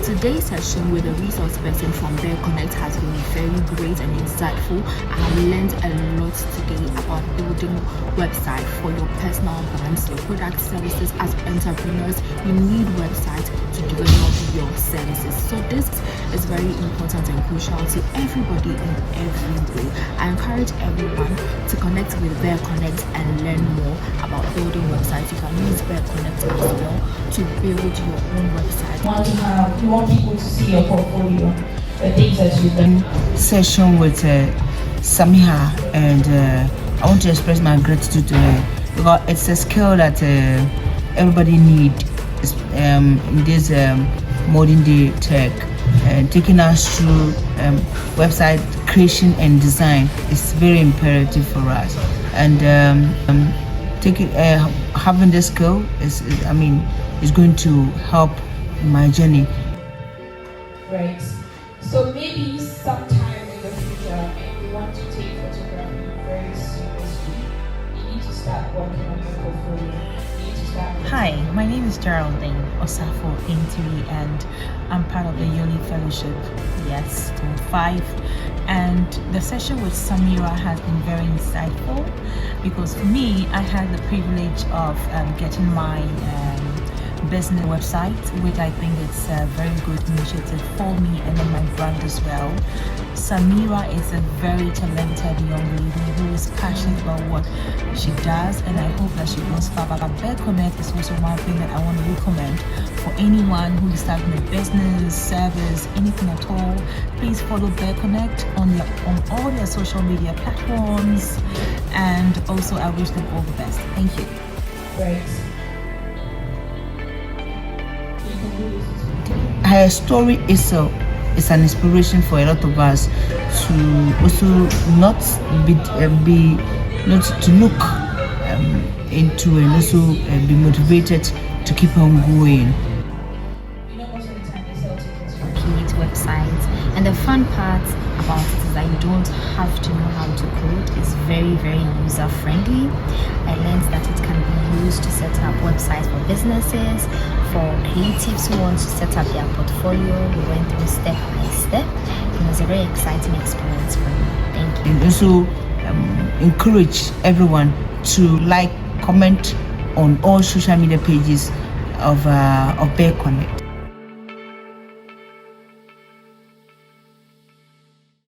Today's session with a resource person from Bareconnect has been very great and insightful. I have learned a lot today about building website for your personal brands, your product services. As entrepreneurs, you need websites to develop your services. So this is very important and crucial to everybody in every way. I encourage everyone to connect with Bareconnect and learn more about building websites. You can use Bareconnect as well to build your own website. You want people to see your portfolio, the things that you've done. Session with Samiha, and I want to express my gratitude to her because it's a skill that everybody needs in this modern day tech. Taking us through website creation and design is very imperative for us, and having this skill is going to help my journey. Right. So maybe sometime in the future, if you want to take photography very seriously, you need to start working on your portfolio. You need to start. Hi, my name is Geraldine Osafo Intiri, and I'm part of the Uni Fellowship. Yes, 5. And the session with Samira has been very insightful because for me, I had the privilege of getting my business website, which I think it's a very good initiative for me and then my brand as well. Samira is a very talented young lady who is passionate about what she does, and I hope that she goes far. But Bareconnect is also one thing that I want to recommend for anyone who is starting a business, service, anything at all. Please follow Bareconnect on all their social media platforms, and also I wish them all the best. Thank you. Right. Her story is an inspiration for a lot of us to also not to look into and also be motivated to keep on going. Create websites, and the fun part about it is that you don't have to know how to code. It's very, very user friendly. I learned that it can be used to set up websites for businesses, for creatives who want to set up their portfolio. We went through step by step. It was a very exciting experience for me. Thank you. And also encourage everyone to like, comment on all social media pages of Bareconnect.